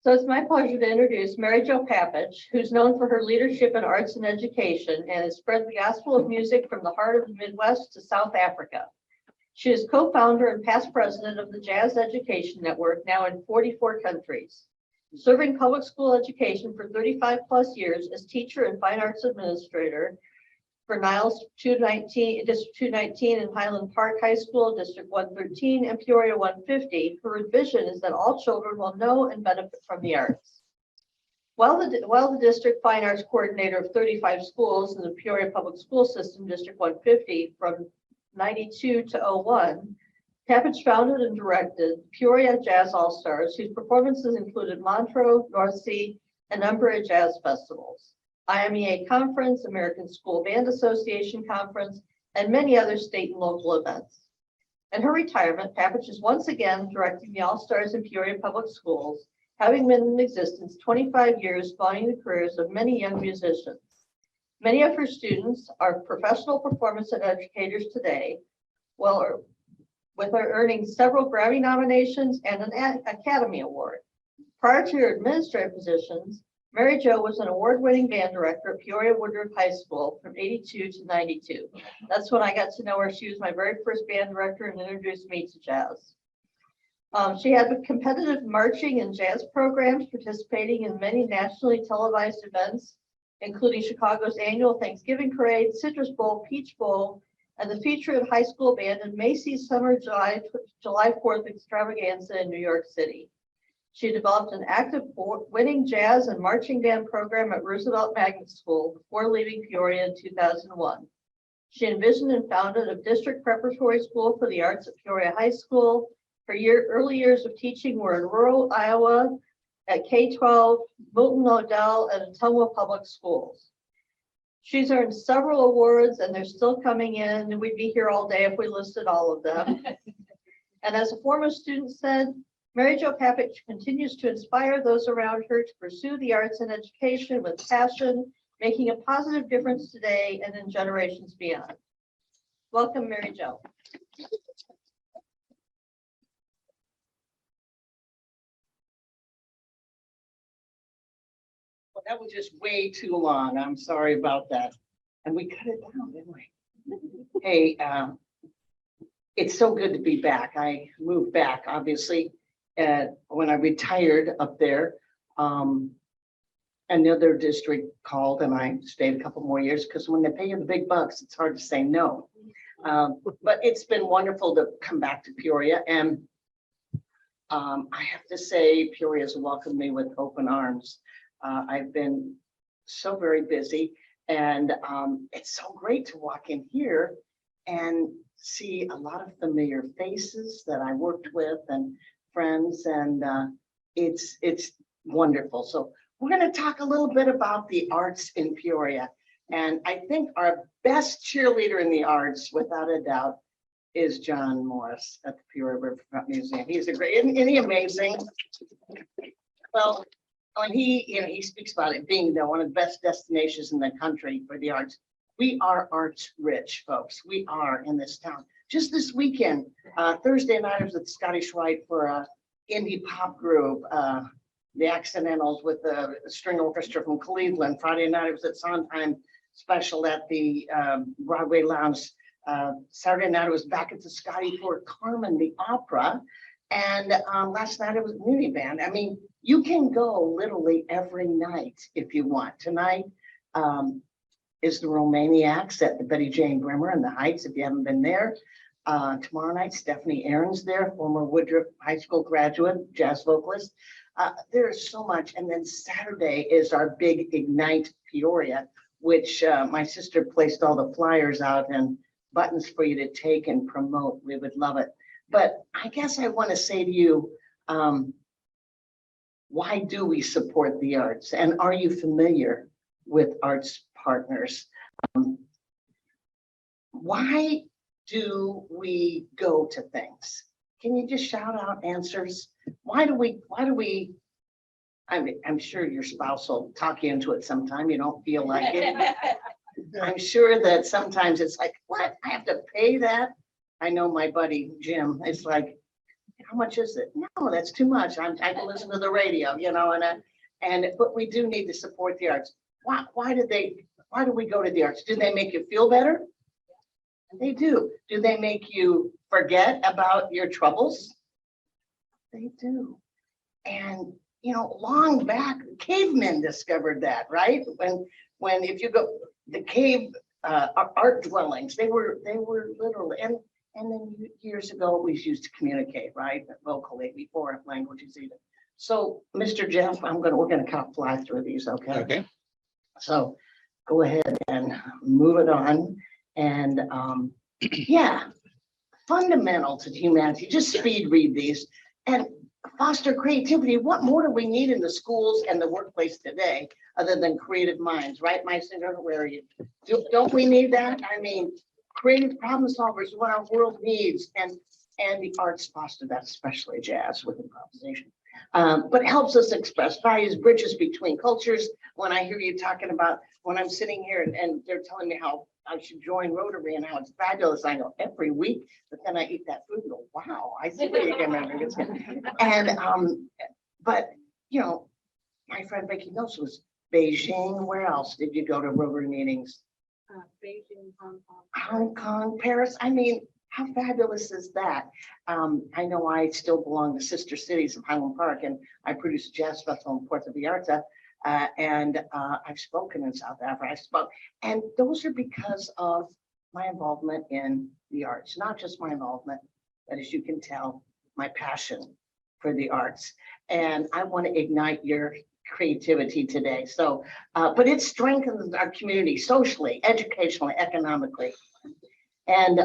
So it's my pleasure to introduce Mary Jo Papich, who's known for her leadership in arts and education and has spread the gospel of music from the heart of the Midwest to South Africa. She is co-founder and past president of the Jazz Education Network, now in 44 countries. Serving public school education for 35 plus years as teacher and fine arts administrator for Niles 219, District 219 and Highland Park High School, District 113 and Peoria 150. Her vision is that all children will know and benefit from the arts. While the district fine arts coordinator of 35 schools in the Peoria Public School System, District 150 from 92 to 01, Papich founded and directed Peoria Jazz All-Stars, whose performances included Montreux, North Sea, and a number of jazz festivals, IMEA Conference, American School Band Association Conference, and many other state and local events. In her retirement, Papich is once again directing the All-Stars in Peoria Public Schools, having been in existence 25 years, following the careers of many young musicians. Many of her students are professional performance and educators today, with her earning several Grammy nominations and an Academy Award. Prior to her administrative positions, Mary Jo was an award-winning band director at Peoria Woodruff High School from 82 to 92. That's when I got to know her. She was my very first band director and introduced me to jazz. She had competitive marching and jazz programs, participating in many nationally televised events, including Chicago's annual Thanksgiving Parade, Citrus Bowl, Peach Bowl, and the featured high school band in Macy's Summer July 4th Extravaganza in New York City. She developed an active winning jazz and marching band program at Roosevelt Magnet School before leaving Peoria in 2001. She envisioned and founded a district preparatory school for the arts at Peoria High School. Her early years of teaching were in rural Iowa at K-12, Moulton Odell, and Ottumwa Public Schools. She's earned several awards and they're still coming in, and we'd be here all day if we listed all of them. And as a former student said, Mary Jo Papich continues to inspire those around her to pursue the arts and education with passion, making a positive difference today and in generations beyond. Welcome, Mary Jo. Well, that was just way too long. I'm sorry about that. And we cut it down, didn't we? Hey, it's so good to be back. I moved back, obviously, when I retired up there. Another district called and I stayed a couple more years because when they pay you the big bucks, it's hard to say no. But it's been wonderful to come back to Peoria. And I have to say, Peoria's welcomed me with open arms. I've been so very busy, and it's so great to walk in here and see a lot of familiar faces that I worked with and friends, and it's wonderful. So we're going to talk a little bit about the arts in Peoria, and I think our best cheerleader in the arts, without a doubt, is John Morris at the Peoria Riverfront Museum. He's a great, isn't he amazing? Well, when he speaks about it being one of the best destinations in the country for the arts. We are arts rich, folks. We are in this town. Just this weekend, Thursday night, I was at Scottish Rite for a indie pop group, the Accidentals with the string orchestra from Cleveland. Friday night, I was at Sondheim special at the Broadway Lounge. Saturday night, I was back at the Scotty for Carmen, the opera. And last night, it was a mini band. I mean, you can go literally every night if you want. Tonight is the Romaniacs at the Betty Jane Bremer in the Heights, if you haven't been there. Tomorrow night, Stephanie Aaron's there, former Woodruff High School graduate, jazz vocalist. There's so much. And then Saturday is our big Ignite Peoria, which my sister placed all the flyers out and buttons for you to take and promote. We would love it. But I guess I want to say to you, why do we support the arts? And are you familiar with arts partners? Why do we go to things? Can you just shout out answers? Why do we, I mean, I'm sure your spouse will talk you into it sometime. You don't feel like it. I'm sure that sometimes it's like, what? I have to pay that? I know my buddy Jim, it's like, how much is it? No, that's too much. I can listen to the radio, you know, but we do need to support the arts. Why do we go to the arts? Do they make you feel better? They do. Do they make you forget about your troubles? They do. And, you know, long back, cavemen discovered that, right? When if you go, the cave art dwellings, they were literally, and then years ago, it was used to communicate, right? Vocally, before languages even. So, Mr. Jeff, we're gonna kind of fly through these, okay? Okay. So go ahead and move it on. And yeah, fundamental to humanity, just speed read these and foster creativity. What more do we need in the schools and the workplace today other than creative minds, right? My singer, where are you? Don't we need that? I mean, creative problem solvers, what our world needs, and the arts foster that, especially jazz with improvisation. But it helps us express values, bridges between cultures. When I hear you talking about, when I'm sitting here and they're telling me how I should join Rotary and how it's fabulous, I go every week, but then I eat that food and go, wow, I see where you're getting at. And but you know, my friend Becky Mills was Beijing. Where else did you go to Rotary meetings? Beijing, Hong Kong. Hong Kong, Paris. I mean, how fabulous is that? I know I still belong to Sister Cities of Highland Park, and I produce a jazz festival in Puerto Vallarta, and I've spoken in South Africa. I spoke, and those are because of my involvement in the arts, not just my involvement, but as you can tell, my passion for the arts. And I want to ignite your creativity today. So, but it strengthens our community socially, educationally, economically. And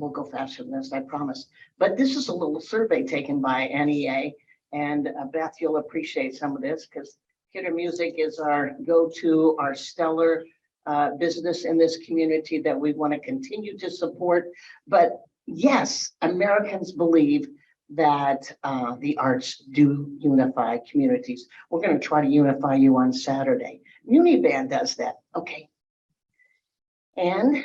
we'll go faster than this, I promise. But this is a little survey taken by NEA. And Beth, you'll appreciate some of this because theater music is our go-to, our stellar business in this community that we want to continue to support. But yes, Americans believe that the arts do unify communities. We're going to try to unify you on Saturday. Uniband does that. Okay. And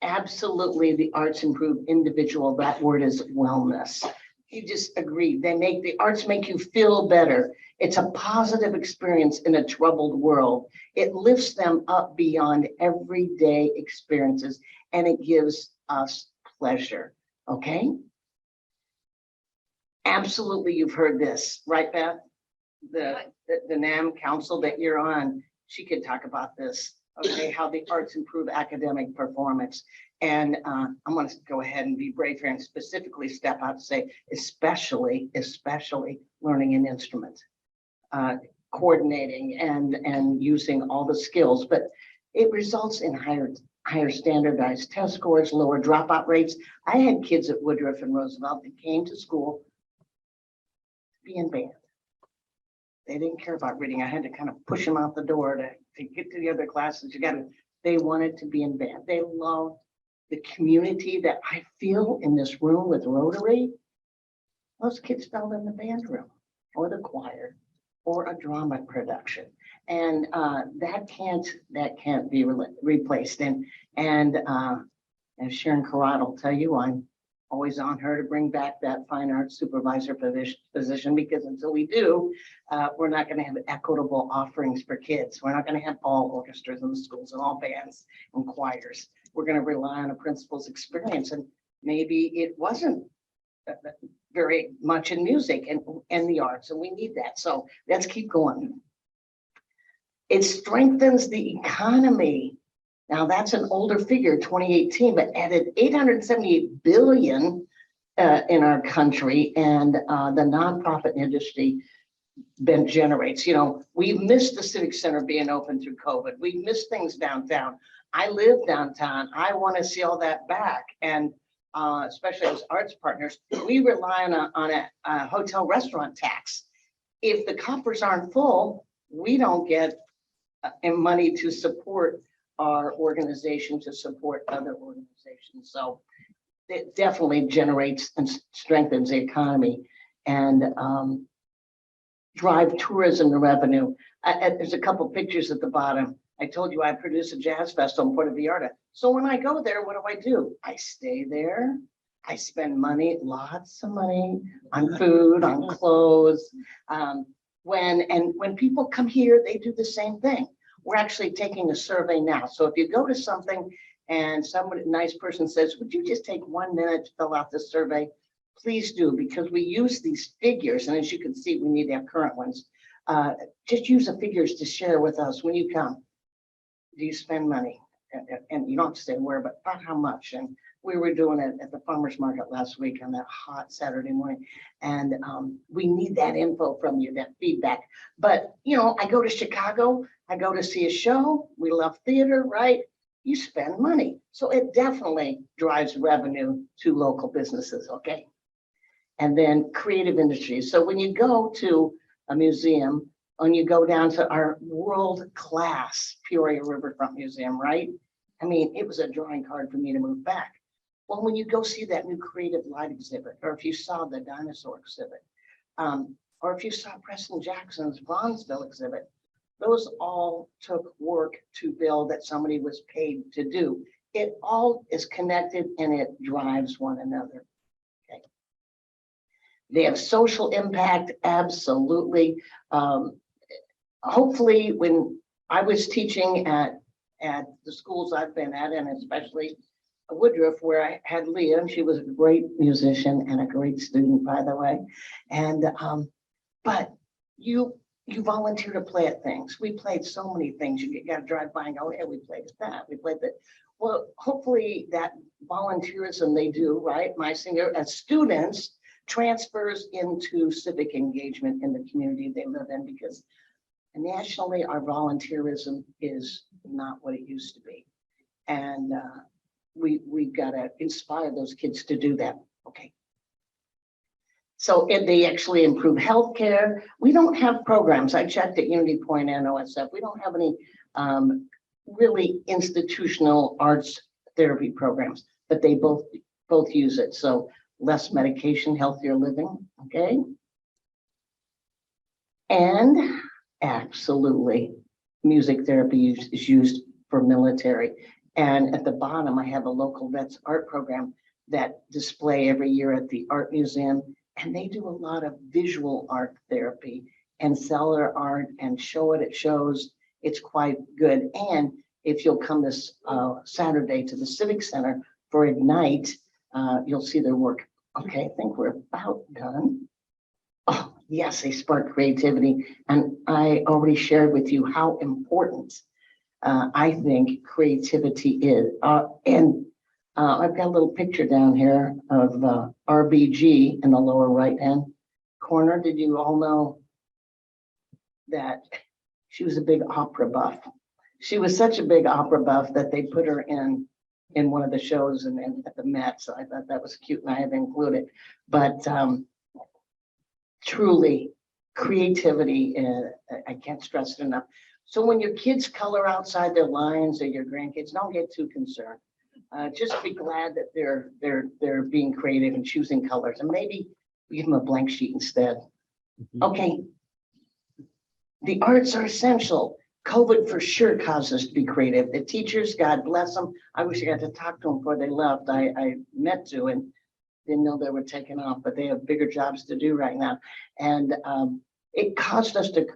absolutely, the arts improve individual. That word is wellness. You just agree. The arts make you feel better. It's a positive experience in a troubled world. It lifts them up beyond everyday experiences, and it gives us pleasure. Okay? Absolutely, you've heard this, right, Beth? The NAM council that you're on, she could talk about this. Okay, how the arts improve academic performance. And I'm going to go ahead and be brave here and specifically step out and say, especially learning an instrument, coordinating and using all the skills. But it results in higher standardized test scores, lower dropout rates. I had kids at Woodruff and Roosevelt that came to school to be in band. They didn't care about reading. I had to kind of push them out the door to get to the other classes. They wanted to be in band. They loved the community that I feel in this room with Rotary. Those kids fell in the band room or the choir or a drama production. And that can't be replaced. And as Sharon Carrot will tell you, I'm always on her to bring back that fine arts supervisor position, because until we do, we're not going to have equitable offerings for kids. We're not going to have all orchestras in the schools and all bands and choirs. We're going to rely on a principal's experience, and maybe it wasn't very much in music and the arts, and we need that. So let's keep going. It strengthens the economy. Now that's an older figure, 2018, but added 878 billion in our country, and the nonprofit industry generates. You know, we've missed the Civic Center being open through COVID. We've missed things downtown. I live downtown. I want to see all that back, and especially as arts partners, we rely on a hotel restaurant tax. If the coffers aren't full, we don't get money to support our organization, to support other organizations. So it definitely generates and strengthens the economy and drive tourism and revenue. There's a couple pictures at the bottom. I told you I produce a jazz festival in Puerto Vallarta. So when I go there, what do? I stay there. I spend money, lots of money on food, on clothes. When people come here, they do the same thing. We're actually taking a survey now. So if you go to something and somebody, nice person says, would you just take 1 minute to fill out this survey? Please do, because we use these figures. And as you can see, we need to have current ones. Just use the figures to share with us when you come. Do you spend money? And you don't have to say where, but about how much. And we were doing it at the farmer's market last week on that hot Saturday morning. And we need that info from you, that feedback. But, you know, I go to Chicago, I go to see a show. We love theater, right? You spend money. So it definitely drives revenue to local businesses, okay? And then creative industries. So when you go to a museum, when you go down to our world-class Peoria Riverfront Museum, right? I mean, it was a drawing card for me to move back. Well, when you go see that new creative light exhibit, or if you saw the dinosaur exhibit, or if you saw Preston Jackson's Bronzeville exhibit, those all took work to build that somebody was paid to do. It all is connected and it drives one another. Okay. They have social impact, absolutely. Hopefully, when I was teaching at the schools I've been at, and especially Woodruff, where I had Leah, and she was a great musician and a great student, by the way. And but you volunteer to play at things. We played so many things. You got to drive by and go, yeah, we played at that. We played that. Well, hopefully that volunteerism they do, right? My singer as students transfers into civic engagement in the community they live in, because nationally our volunteerism is not what it used to be. And we've got to inspire those kids to do that. Okay. So if they actually improve healthcare, we don't have programs. I checked at Unity Point and OSF. We don't have any really institutional arts therapy programs, but they both use it. So less medication, healthier living. Okay. And absolutely, music therapy is used for military. And at the bottom, I have a local vets art program that display every year at the art museum. And they do a lot of visual art therapy and sell their art and show it at shows. It's quite good. And if you'll come this Saturday to the Civic Center for Ignite, you'll see their work. Okay, I think we're about done. Oh, yes, they spark creativity. And I already shared with you how important I think creativity is. I've got a little picture down here of RBG in the lower right-hand corner. Did you all know that she was a big opera buff? She was such a big opera buff that they put her in one of the shows and at the Met. So I thought that was cute and I had included. But truly, creativity, I can't stress it enough. So when your kids color outside their lines or your grandkids, don't get too concerned. Just be glad that they're being creative and choosing colors, and maybe give them a blank sheet instead. Okay. The arts are essential. COVID for sure caused us to be creative. The teachers, God bless them. I wish I got to talk to them before they left. I meant to and didn't know they were taking off, but they have bigger jobs to do right now. And it caused us to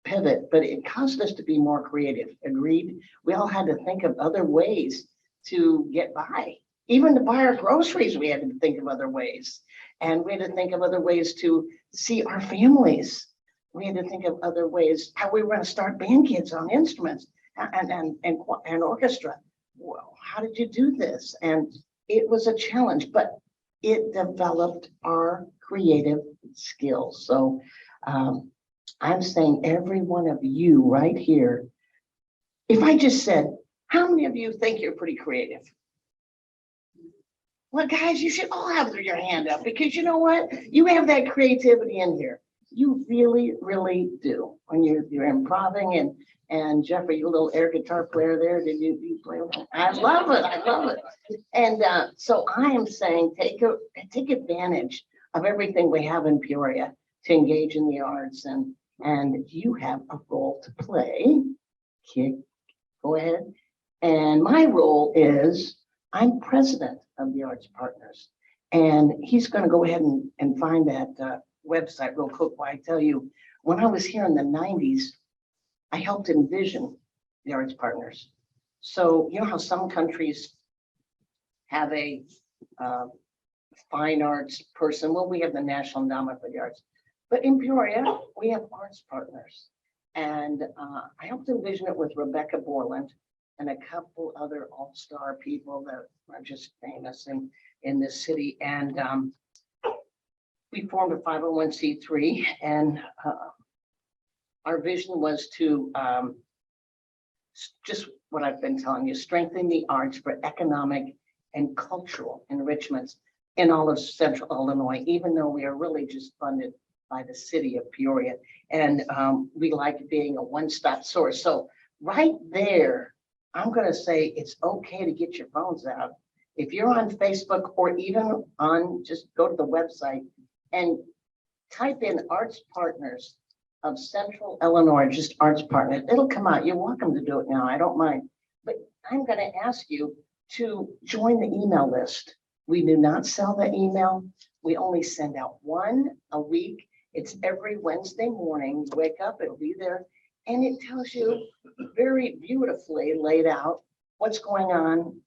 pivot, but it caused us to be more creative. Agreed? We all had to think of other ways to get by. Even to buy our groceries, we had to think of other ways. And we had to think of other ways to see our families. We had to think of other ways, how we were going to start band kids on instruments and orchestra. Well, how did you do this? And it was a challenge, but it developed our creative skills. So I'm saying every one of you right here, if I just said, how many of you think you're pretty creative? Well, guys, you should all have your hand up, because you know what? You have that creativity in here. You really, really do. When you're improving and Jeffrey, you little air guitar player there, did you play with that? I love it. I love it. And so I am saying take advantage of everything we have in Peoria to engage in the arts, and you have a role to play. Go ahead. And my role is I'm president of the Arts Partners. And he's going to go ahead and find that website real quick while I tell you, when I was here in the 90s, I helped envision the arts partners. So you know how some countries have a fine arts person? Well, we have the National Endowment for the Arts. But in Peoria, we have arts partners. And I helped envision it with Rebecca Borland and a couple other all-star people that are just famous in this city. And we formed a 501c3, and our vision was to just what I've been telling you, strengthen the arts for economic and cultural enrichments in all of Central Illinois, even though we are really just funded by the city of Peoria. And we like being a one-stop source. So right there, I'm going to say it's okay to get your phones out. If you're on Facebook or even on, just go to the website and type in Arts Partners of Central Illinois, just Arts Partners. It'll come out. You're welcome to do it now. I don't mind. But I'm going to ask you to join the email list. We do not sell the email. We only send out one a week. It's every Wednesday morning. You wake up, it'll be there. And it tells you very beautifully laid out what's going on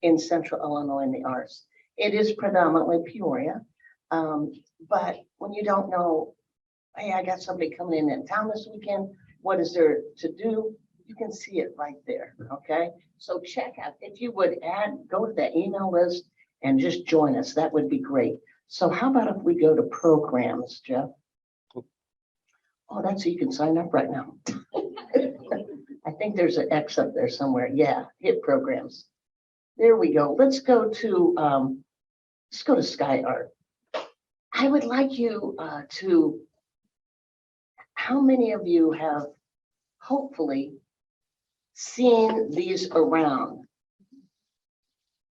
in Central Illinois in the arts. It is predominantly Peoria. But when you don't know, hey, I got somebody coming in town this weekend, what is there to do? You can see it right there, okay? So check out, if you would go to the email list and just join us, that would be great. So how about if we go to programs, Jeff? Oh, that's so you can sign up right now. I think there's an X up there somewhere. Yeah, hit programs. There we go. Let's go to Sky Art. I would like you how many of you have hopefully seen these around?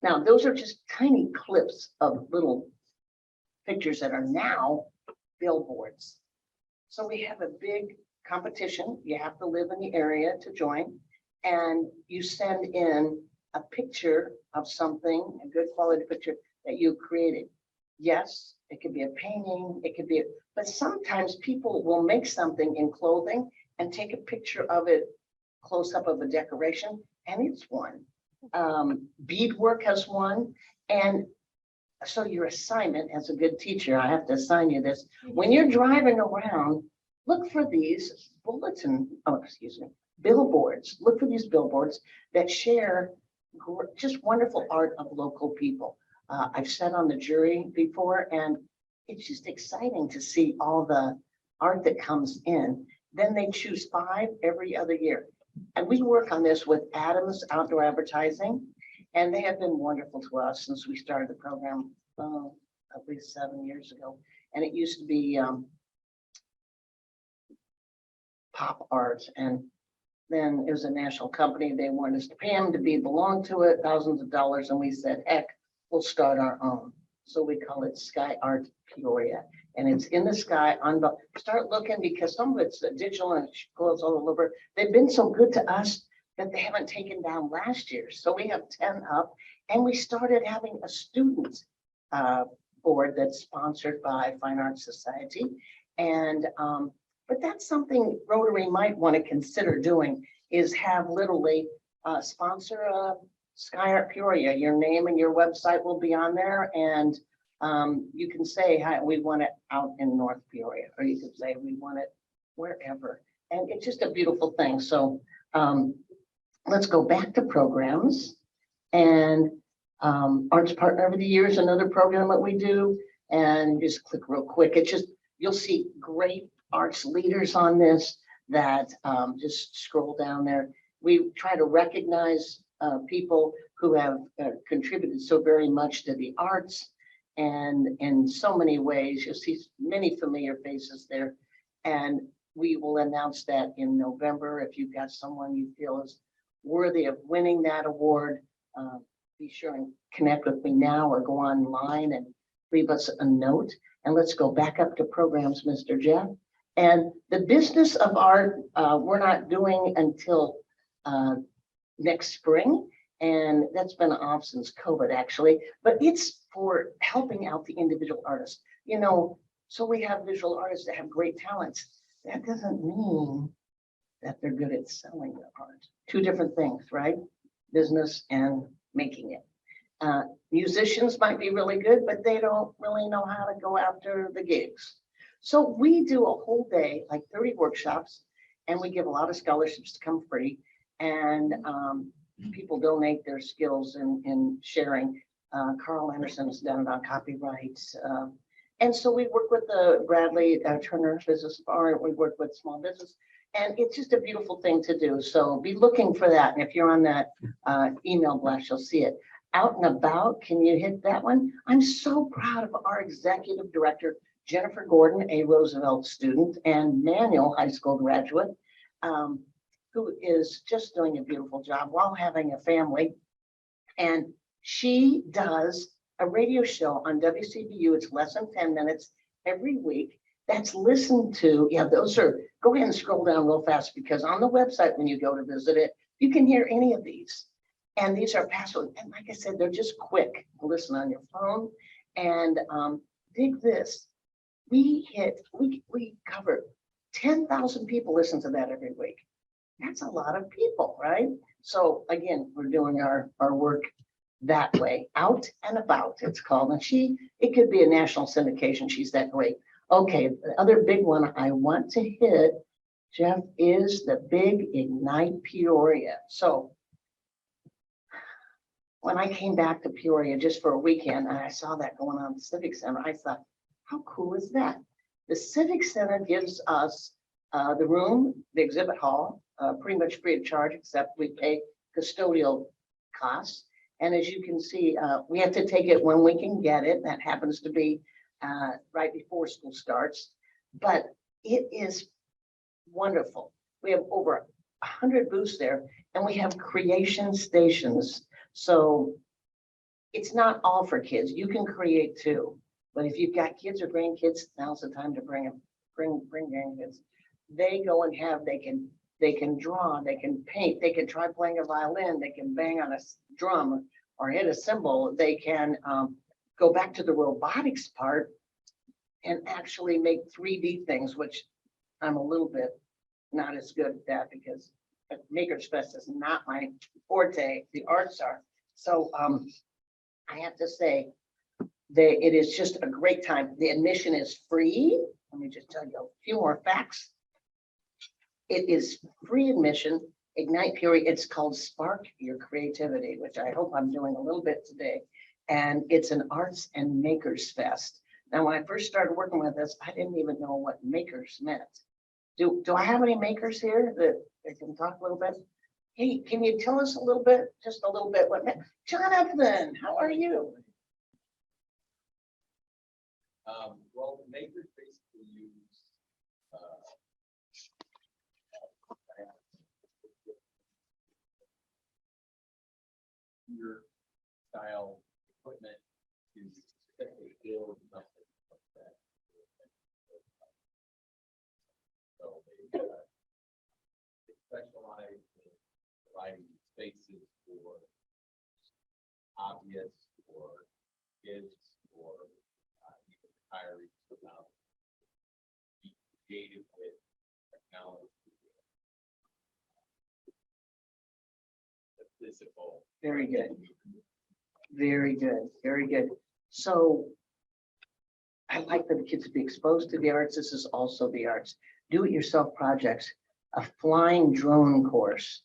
Now, those are just tiny clips of little pictures that are now billboards. So we have a big competition. You have to live in the area to join, and you send in a picture of something, a good quality picture that you created. Yes, it could be a painting, it could be, but sometimes people will make something in clothing and take a picture of it close up of a decoration, and it's one. Beadwork has one. And so your assignment as a good teacher, I have to assign you this. When you're driving around, look for these billboards. Look for these billboards that share just wonderful art of local people. I've sat on the jury before, and it's just exciting to see all the art that comes in. Then they choose 5 every other year. And we work on this with Adams Outdoor Advertising, and they have been wonderful to us since we started the program at least 7 years ago. And it used to be pop art, and then it was a national company. They wanted us to pay them to belong to it, thousands of dollars, and we said, heck, we'll start our own. So we call it Sky Art Peoria, and it's in the sky. Start looking, because some of it's digital and it goes all over. They've been so good to us that they haven't taken down last year. So we have 10 up, and we started having a student board that's sponsored by Fine Arts Society. And but that's something Rotary might want to consider doing, is have literally sponsor a Sky Art Peoria. Your name and your website will be on there, and you can say, hi, we want it out in North Peoria, or you could say we want it wherever. And it's just a beautiful thing. So let's go back to programs. And Arts Partner of the Year is another program that we do. And just click real quick. It's just, you'll see great arts leaders on this that just scroll down there. We try to recognize people who have contributed so very much to the arts, and in so many ways. You'll see many familiar faces there, and we will announce that in November. If you've got someone you feel is worthy of winning that award, be sure and connect with me now or go online and leave us a note. And let's go back up to programs, Mr. Jeff. And the business of art, we're not doing until next spring. And that's been off since COVID actually, but it's for helping out the individual artists. You know, so we have visual artists that have great talents. That doesn't mean that they're good at selling their art. Two different things, right? Business and making it. Musicians might be really good, but they don't really know how to go after the gigs. So we do a whole day, like 30 workshops, and we give a lot of scholarships to come free. And people donate their skills in sharing. Carl Anderson's done it on copyrights. And so we work with the Bradley Turner Business of Art. We work with small business. And it's just a beautiful thing to do. So be looking for that. And if you're on that email blast, you'll see it. Out and About, can you hit that one? I'm so proud of our executive director, Jennifer Gordon, a Roosevelt student and Manual High School graduate, who is just doing a beautiful job while having a family. And she does a radio show on WCBU. It's less than 10 minutes every week. That's listened to. Yeah, those are, go ahead and scroll down real fast because on the website, when you go to visit it, you can hear any of these. And these are password. And like I said, they're just quick to listen on your phone. And dig this. We cover 10,000 people listen to that every week. That's a lot of people, right? So again, we're doing our work that way. Out and About, it's called. And it could be a national syndication. She's that great. Okay, the other big one I want to hit, Jeff, is the big Ignite Peoria. So when I came back to Peoria just for a weekend, and I saw that going on at the Civic Center, I thought, how cool is that? The Civic Center gives us the room, the exhibit hall, pretty much free of charge, except we pay custodial costs. And as you can see, we have to take it when we can get it. That happens to be right before school starts. But it is wonderful. We have over 100 booths there, and we have creation stations. So it's not all for kids. You can create too. But if you've got kids or grandkids, now's the time to bring them. Bring grandkids. They go and they can draw, they can paint, they can try playing a violin, they can bang on a drum or hit a cymbal. They can go back to the robotics part and actually make 3D things, which I'm a little bit not as good at that because Makers Fest is not my forte. The arts are. So I have to say, it is just a great time. The admission is free. Let me just tell you a few more facts. It is free admission. Ignite Peoria. It's called Spark Your Creativity, which I hope I'm doing a little bit today. And it's an arts and makers fest. Now, when I first started working with this, I didn't even know what makers meant. Do I have any makers here that can talk a little bit? Hey, can you tell us a little bit, just a little bit what Jonathan, how are you? Well, makers basically use your style equipment to specifically build something like that. So they specialize in providing spaces for hobbyists or kids or even retirees about be creative with technology. The physical. Very good. Very good. Very good. So I like for the kids to be exposed to the arts. This is also the arts. Do-it-yourself projects, a flying drone course,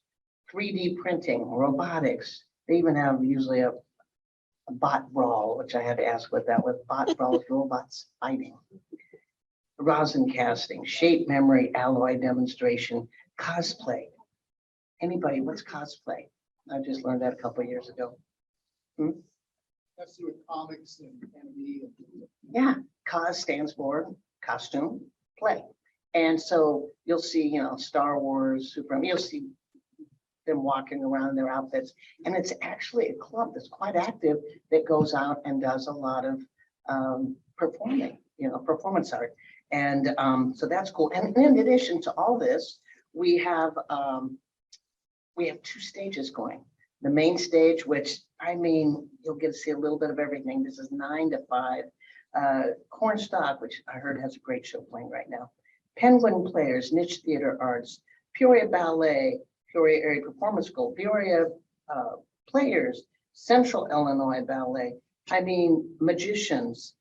3D printing, robotics. They even have usually a bot brawl, which I had to ask what that was. Bot brawl is robots fighting. Rosin casting, shape memory, alloy demonstration, cosplay. Anybody, what's cosplay? I just learned that a couple of years ago. That's with comics and anime. Yeah, cos stands for costume, play. And so you'll see, Star Wars, Superman, you'll see them walking around in their outfits. And it's actually a club that's quite active that goes out and does a lot of performing, performance art. And so that's cool. And in addition to all this, we have 2 stages going. the main stage, which I mean, you'll get to see a little bit of everything. This is 9 to 5. Cornstalk, which I heard has a great show playing right now. Penguin Players, Niche Theater Arts, Peoria Ballet, Peoria Area Performance School, Peoria Players, Central Illinois Ballet. I mean, magicians.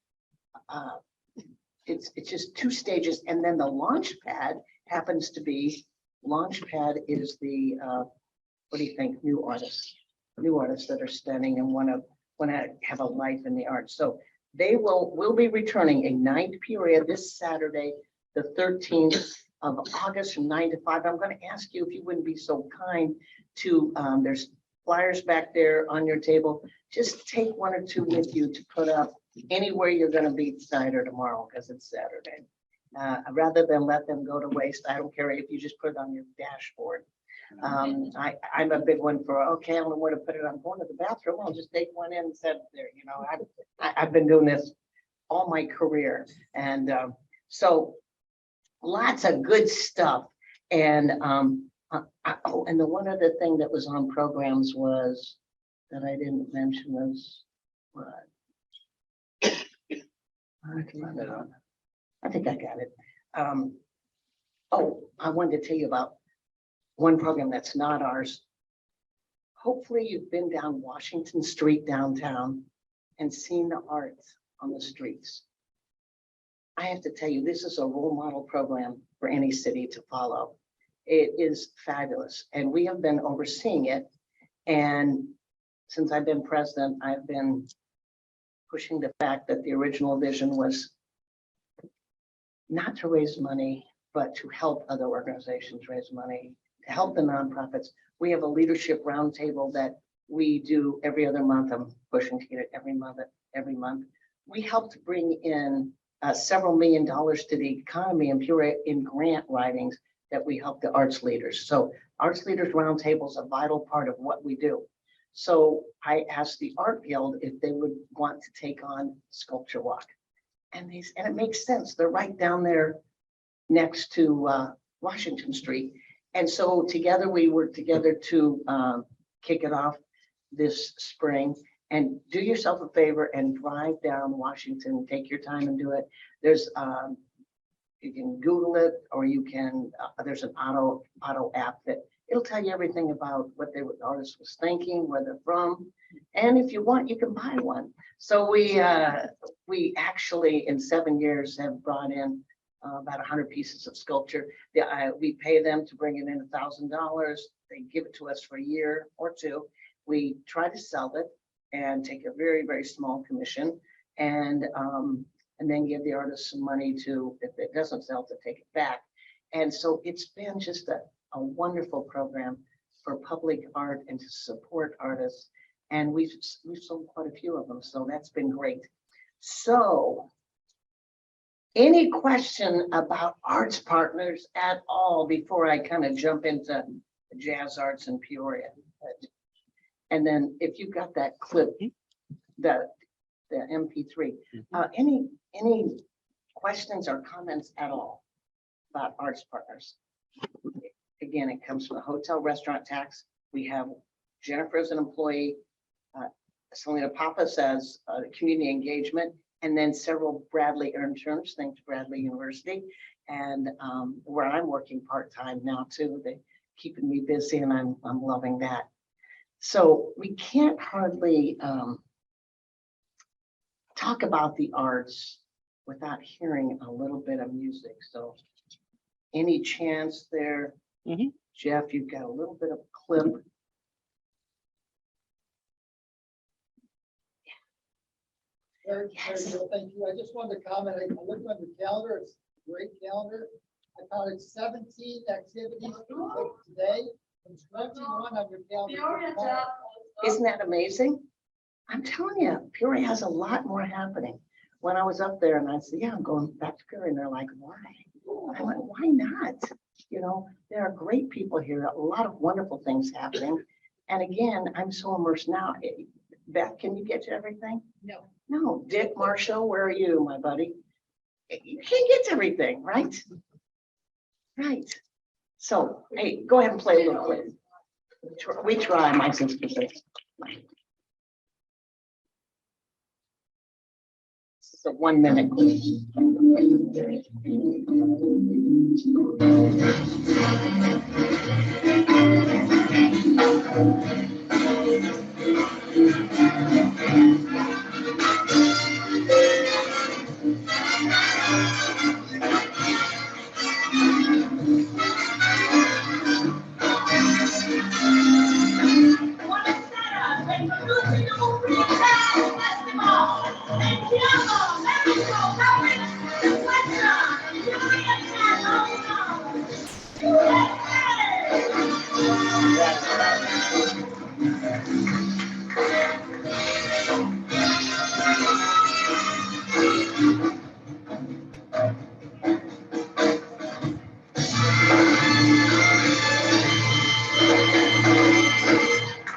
It's just 2 stages, and then the launch pad happens to be, Launchpad is the, what do you think, new artists that are studying and want to have a life in the arts. So they will be returning Ignite Peoria this Saturday, the 13th of August from 9 to 5. I'm going to ask you if you wouldn't be so kind to, there's flyers back there on your table. Just take 1 or 2 with you to put up anywhere you're going to be tonight or tomorrow, because it's Saturday. Rather than let them go to waste, I don't care if you just put it on your dashboard. I'm a big one for, okay, I don't know where to put it. I'm going to the bathroom. I'll just take one in and set it there. You know, I've been doing this all my career. And so lots of good stuff. And and the one other thing that was on programs was that I didn't mention was what? I think I got it. Oh, I wanted to tell you about one program that's not ours. Hopefully you've been down Washington Street downtown and seen the art on the streets. I have to tell you, this is a role model program for any city to follow. It is fabulous, and we have been overseeing it. And since I've been president, I've been pushing the fact that the original vision was not to raise money, but to help other organizations raise money, to help the nonprofits. We have a leadership roundtable that we do every other month. I'm pushing to get it every month. We helped bring in several $1 million to the economy in Peoria in grant writings that we help the arts leaders. So Arts Leaders Roundtable is a vital part of what we do. So I asked the Art Guild if they would want to take on Sculpture Walk. And it makes sense. They're right down there next to Washington Street. And so together we worked together to kick it off this spring. And do yourself a favor and drive down Washington, take your time and do it. There's you can Google it, or you can, there's an auto app that it'll tell you everything about what the artist was thinking, where they're from. And if you want, you can buy one. So we actually in 7 years have brought in about 100 pieces of sculpture. We pay them to bring it in $1,000. They give it to us for a year or 2. We try to sell it and take a very, very small commission, and then give the artist some money to, if it doesn't sell, to take it back. And so it's been just a wonderful program for public art and to support artists. And we've sold quite a few of them, so that's been great. So any question about arts partners at all before I kind of jump into jazz arts in Peoria? And then if you've got that clip, the MP3, any questions or comments at all about arts partners? Again, it comes from the hotel restaurant tax. We have Jennifer as an employee, Selena Pappas as community engagement, and then several Bradley interns, thanks to Bradley University. And where I'm working part-time now too, they're keeping me busy, and I'm loving that. So we can't hardly talk about the arts without hearing a little bit of music. So any chance there, Jeff, you've got a little bit of a clip. Very good, thank you. I just wanted to comment, I looked on the calendar, it's a great calendar. I counted 17 activities today, and 21 on your calendar. Isn't that amazing? I'm telling you, Peoria has a lot more happening. When I was up there and I said, yeah, I'm going back to Peoria, and they're like, why? I went, why not? You know, there are great people here, a lot of wonderful things happening. And again, I'm so immersed now. Beth, can you get to everything? No. No. Dick Marshall, where are you, my buddy? You can't get to everything, right? Right. So, hey, go ahead and play a little clip. We try, my sister says. So 1 minute.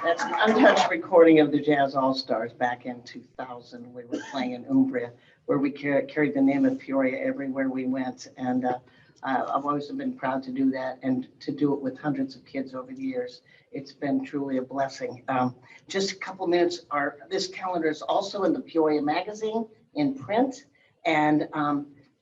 That's an untouched recording of the Jazz All-Stars back in 2000. We were playing in Umbria, where we carried the name of Peoria everywhere we went. And I've always been proud to do that and to do it with hundreds of kids over the years. It's been truly a blessing. Just a couple minutes. This calendar is also in the Peoria magazine in print. And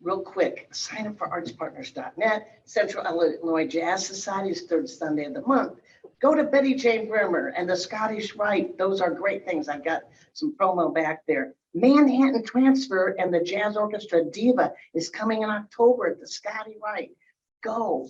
real quick, sign up for artspartners.net. Central Illinois Jazz Society's third Sunday of the month. Go to Betty Jane Bremer and the Scottish Rite. Those are great things. I've got some promo back there. Manhattan Transfer and the Jazz Orchestra Diva is coming in October at the Scotty Rite. Go.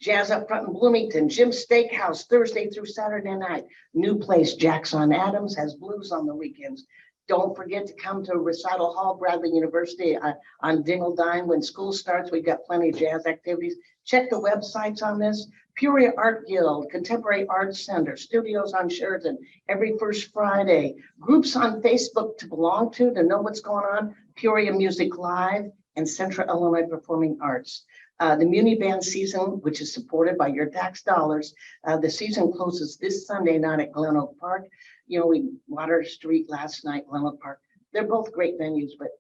Jazz Up Front in Bloomington, Jim's Steakhouse, Thursday through Saturday night. New place, Jackson Adams, has blues on the weekends. Don't forget to come to Recital Hall, Bradley University on Dingle Dime. When school starts, we've got plenty of jazz activities. Check the websites on this. Peoria Art Guild, Contemporary Arts Center, studios on Sheridan every first Friday. Groups on Facebook to belong to know what's going on. Peoria Music Live and Central Illinois Performing Arts. The Muni Band season, which is supported by your tax dollars, the season closes this Sunday night at Glen Oak Park. You know, we Water Street last night, Glen Oak Park. They're both great venues, but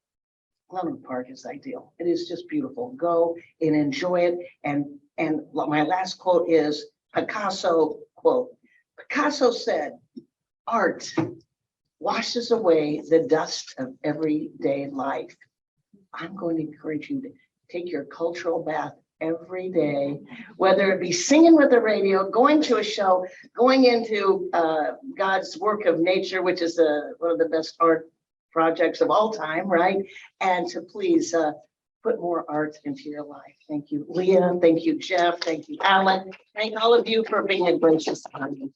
Glen Oak Park is ideal. It is just beautiful. Go and enjoy it. And my last quote is Picasso quote. Picasso said, "Art washes away the dust of everyday life." I'm going to encourage you to take your cultural bath every day, whether it be singing with the radio, going to a show, going into God's work of nature, which is one of the best art projects of all time, right? And to please put more art into your life. Thank you, Leah. Thank you, Jeff. Thank you, Alan. Thank all of you for being a gracious audience.